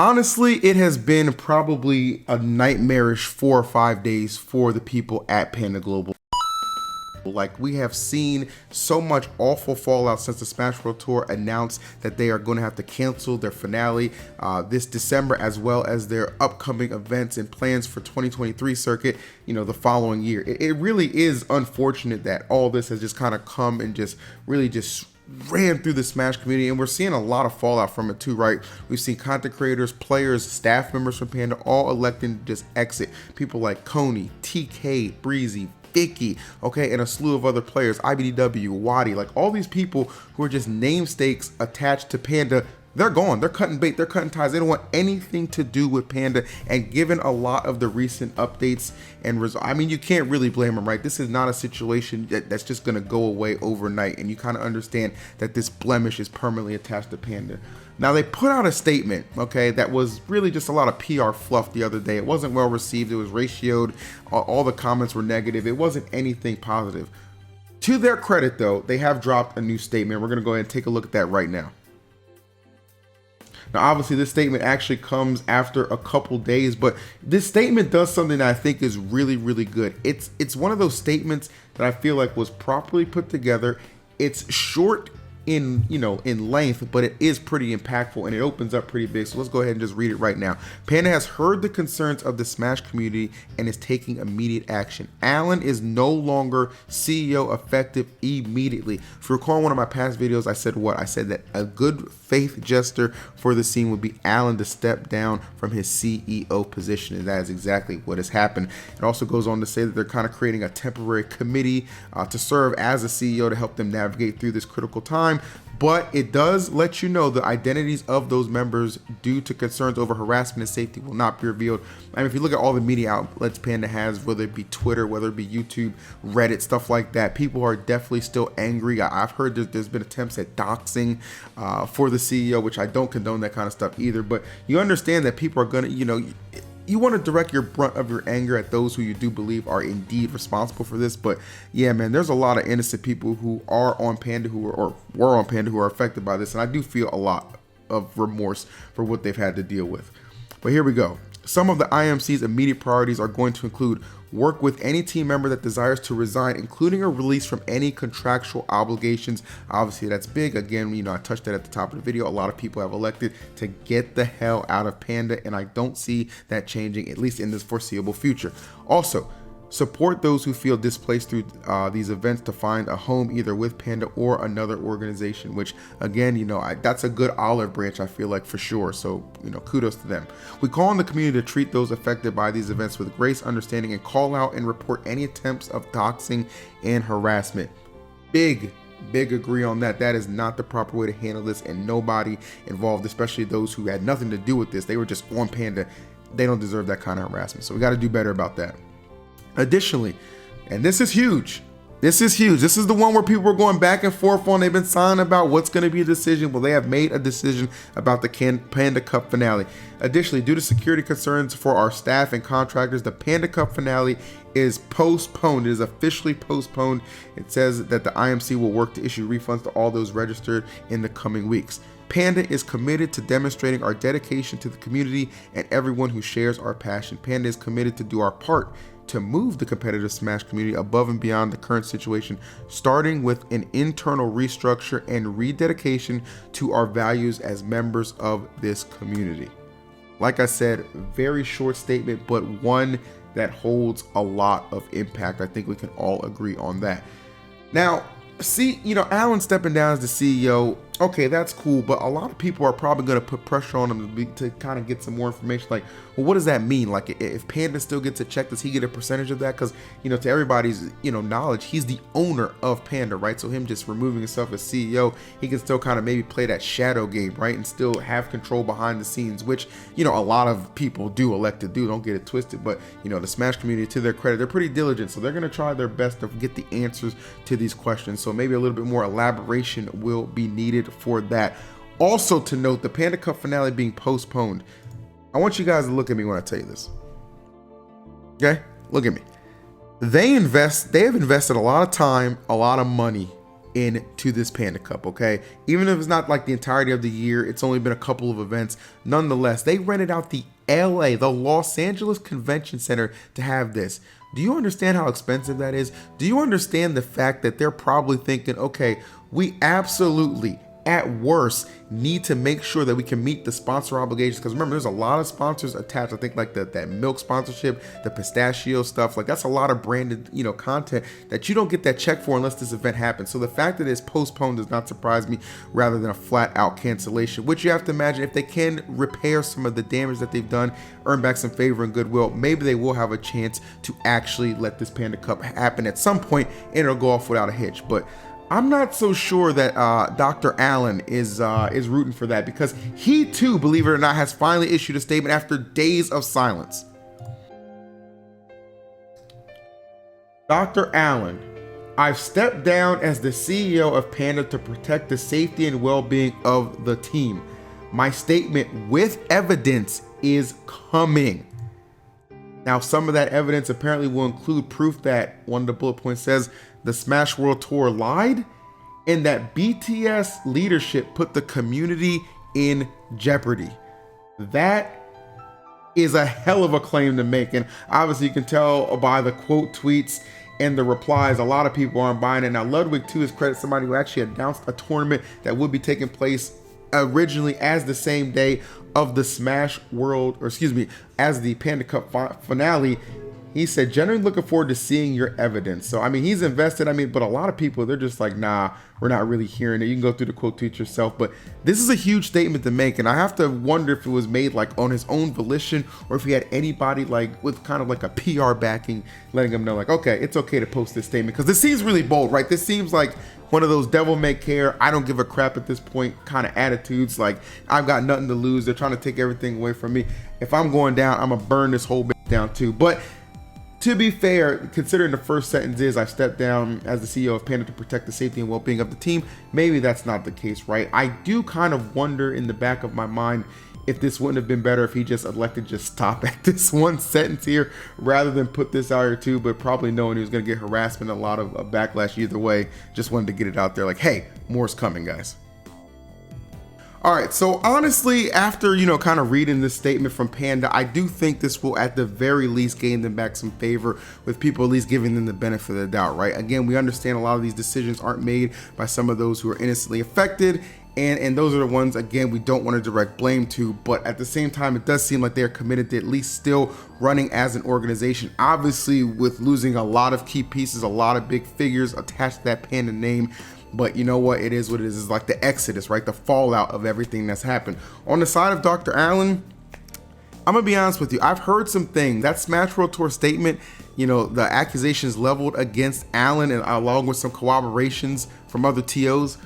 Honestly, it has been probably a nightmarish 4 or 5 days for the people at Panda Global. Like, we have seen so much awful fallout since the Smash World Tour announced that they are going to have to cancel their finale this December, as well as their upcoming events and plans for 2023 circuit, the following year. It really is unfortunate that all this has just kind of come and just really just ran through the Smash community, and we're seeing a lot of fallout from it too, right? We've seen content creators, players, staff members from Panda all electing to just exit. People like Coney, TK, Breezy, Vicky, okay, and a slew of other players, IBDW, Wadi, like all these people who are just namesakes attached to Panda. They're gone. They're cutting bait. They're cutting ties. They don't want anything to do with Panda. And given a lot of the recent updates and results, I mean, you can't really blame them, right? This is not a situation that's just going to go away overnight. And you kind of understand that this blemish is permanently attached to Panda. Now, they put out a statement, okay, that was really just a lot of PR fluff the other day. It wasn't well received. It was ratioed. All the comments were negative. It wasn't anything positive. To their credit, though, they have dropped a new statement. We're going to go ahead and take a look at that right now. Now, obviously, this statement actually comes after a couple days, but this statement does something that I think is really, really good. It's one of those statements that I feel like was properly put together. It's short in length, but it is pretty impactful and it opens up pretty big. So let's go ahead and just read it right now. Panda has heard the concerns of the Smash community and is taking immediate action. Alan is no longer CEO effective immediately. If you recall one of my past videos, I said what? I said that a good faith gesture for the scene would be Alan to step down from his CEO position, and that is exactly what has happened. It also goes on to say that they're kind of creating a temporary committee to serve as a CEO to help them navigate through this critical time. But it does let you know the identities of those members due to concerns over harassment and safety will not be revealed. I mean, if you look at all the media outlets Panda has, whether it be Twitter, whether it be YouTube, Reddit, stuff like that, people are definitely still angry. I've heard there's been attempts at doxing for the CEO, which I don't condone that kind of stuff either. But you understand that people are going to, you want to direct your brunt of your anger at those who you do believe are indeed responsible for this. But yeah, man, there's a lot of innocent people who are on Panda or were on Panda who are affected by this. And I do feel a lot of remorse for what they've had to deal with. But here we go. Some of the IMC's immediate priorities are going to include work with any team member that desires to resign, including a release from any contractual obligations. Obviously, that's big. Again, I touched that at the top of the video. A lot of people have elected to get the hell out of Panda, and I don't see that changing, at least in this foreseeable future. Also, support those who feel displaced through these events to find a home either with Panda or another organization, which again, that's a good olive branch, I feel like, for sure. So, kudos to them. We call on the community to treat those affected by these events with grace, understanding, and call out and report any attempts of doxing and harassment. Big agree on that. That is not the proper way to handle this, and nobody involved, especially those who had nothing to do with this, they were just on Panda, they don't deserve that kind of harassment. So we got to do better about that. Additionally, and this is huge. This is the one where people are going back and forth on. They've been silent about what's going to be a decision. Well, they have made a decision about the Panda Cup finale. Additionally, due to security concerns for our staff and contractors, the Panda Cup finale is postponed. It is officially postponed. It says that the IMC will work to issue refunds to all those registered in the coming weeks. Panda is committed to demonstrating our dedication to the community and everyone who shares our passion. Panda is committed to do our part to move the competitive Smash community above and beyond the current situation, starting with an internal restructure and rededication to our values as members of this community. Like I said, very short statement, but one that holds a lot of impact. I think we can all agree on that. Now, see, Alan stepping down as the CEO, okay, that's cool, but a lot of people are probably going to put pressure on him to kind of get some more information. Like, well, what does that mean? Like, if Panda still gets a check, does he get a percentage of that? Because, to everybody's, knowledge, he's the owner of Panda, right? So him just removing himself as CEO, he can still kind of maybe play that shadow game, right? And still have control behind the scenes, which, a lot of people do elect to do. Don't get it twisted. But, the Smash community, to their credit, they're pretty diligent. So they're going to try their best to get the answers to these questions. So maybe a little bit more elaboration will be needed for that. Also to note, the Panda Cup finale being postponed. I want you guys to look at me when I tell you this. Okay? Look at me. They have invested a lot of time, a lot of money into this Panda Cup, okay? Even if it's not like the entirety of the year, it's only been a couple of events. Nonetheless, they rented out the Los Angeles Convention Center to have this. Do you understand how expensive that is? Do you understand the fact that they're probably thinking, okay, we absolutely, at worst, need to make sure that we can meet the sponsor obligations, because remember, there's a lot of sponsors attached. I think like that milk sponsorship, the pistachio stuff, like that's a lot of branded, content that you don't get that check for unless this event happens. So the fact that it's postponed does not surprise me, rather than a flat out cancellation, which you have to imagine if they can repair some of the damage that they've done, earn back some favor and goodwill, maybe they will have a chance to actually let this Panda Cup happen at some point and it'll go off without a hitch. But I'm not so sure that Dr. Allen is rooting for that, because he too, believe it or not, has finally issued a statement after days of silence. Dr. Allen, I've stepped down as the CEO of Panda to protect the safety and well-being of the team. My statement with evidence is coming. Now, some of that evidence apparently will include proof that one of the bullet points says the Smash World Tour lied and that BTS leadership put the community in jeopardy. That is a hell of a claim to make. And obviously you can tell by the quote tweets and the replies, a lot of people aren't buying it. Now, Ludwig too is credit somebody who actually announced a tournament that would be taking place originally as the same day of the as the Panda Cup finale. He said, generally looking forward to seeing your evidence. So, I mean, he's invested. I mean, but a lot of people, they're just like, nah, we're not really hearing it. You can go through the quote tweet yourself, but this is a huge statement to make. And I have to wonder if it was made like on his own volition, or if he had anybody like with kind of like a PR backing, letting him know like, okay, it's okay to post this statement. Cause this seems really bold, right? This seems like one of those devil may care, I don't give a crap at this point kind of attitudes. Like, I've got nothing to lose. They're trying to take everything away from me. If I'm going down, I'm gonna burn this whole bit down too. But to be fair, considering the first sentence is, I stepped down as the CEO of Panda to protect the safety and well-being of the team, maybe that's not the case, right? I do kind of wonder in the back of my mind if this wouldn't have been better if he just elected just stop at this one sentence here rather than put this out here too, but probably knowing he was going to get harassment, a lot of backlash either way, just wanted to get it out there like, hey, more's coming, guys. All right, so honestly, after, kind of reading this statement from Panda, I do think this will at the very least gain them back some favor, with people at least giving them the benefit of the doubt, right? Again, we understand a lot of these decisions aren't made by some of those who are innocently affected, and those are the ones, again, we don't want to direct blame to, but at the same time, it does seem like they're committed to at least still running as an organization. Obviously, with losing a lot of key pieces, a lot of big figures attached to that Panda name, but you know what? It is what it is. It's like the exodus, right? The fallout of everything that's happened. On the side of Dr. Allen, I'm gonna be honest with you. I've heard some things. That Smash World Tour statement, the accusations leveled against Allen, and along with some corroborations from other TOs,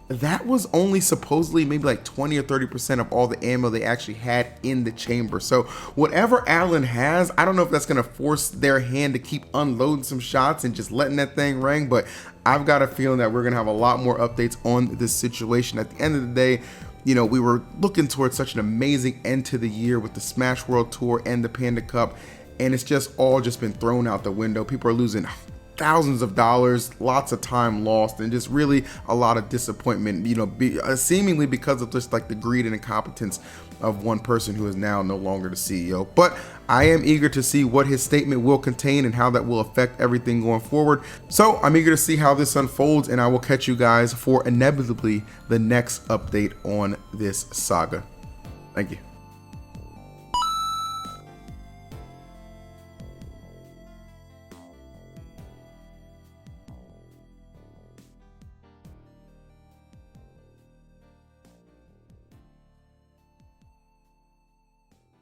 that was only supposedly maybe like 20 or 30% of all the ammo they actually had in the chamber. So whatever Allen has, I don't know if that's going to force their hand to keep unloading some shots and just letting that thing ring, but I've got a feeling that we're going to have a lot more updates on this situation. At the end of the day, we were looking towards such an amazing end to the year with the Smash World Tour and the Panda Cup, and it's just all been thrown out the window. People are losing thousands of dollars, lots of time lost, and just really a lot of disappointment, seemingly because of just like the greed and incompetence of one person who is now no longer the CEO. But I am eager to see what his statement will contain and how that will affect everything going forward. So I'm eager to see how this unfolds, and I will catch you guys for inevitably the next update on this saga. Thank you.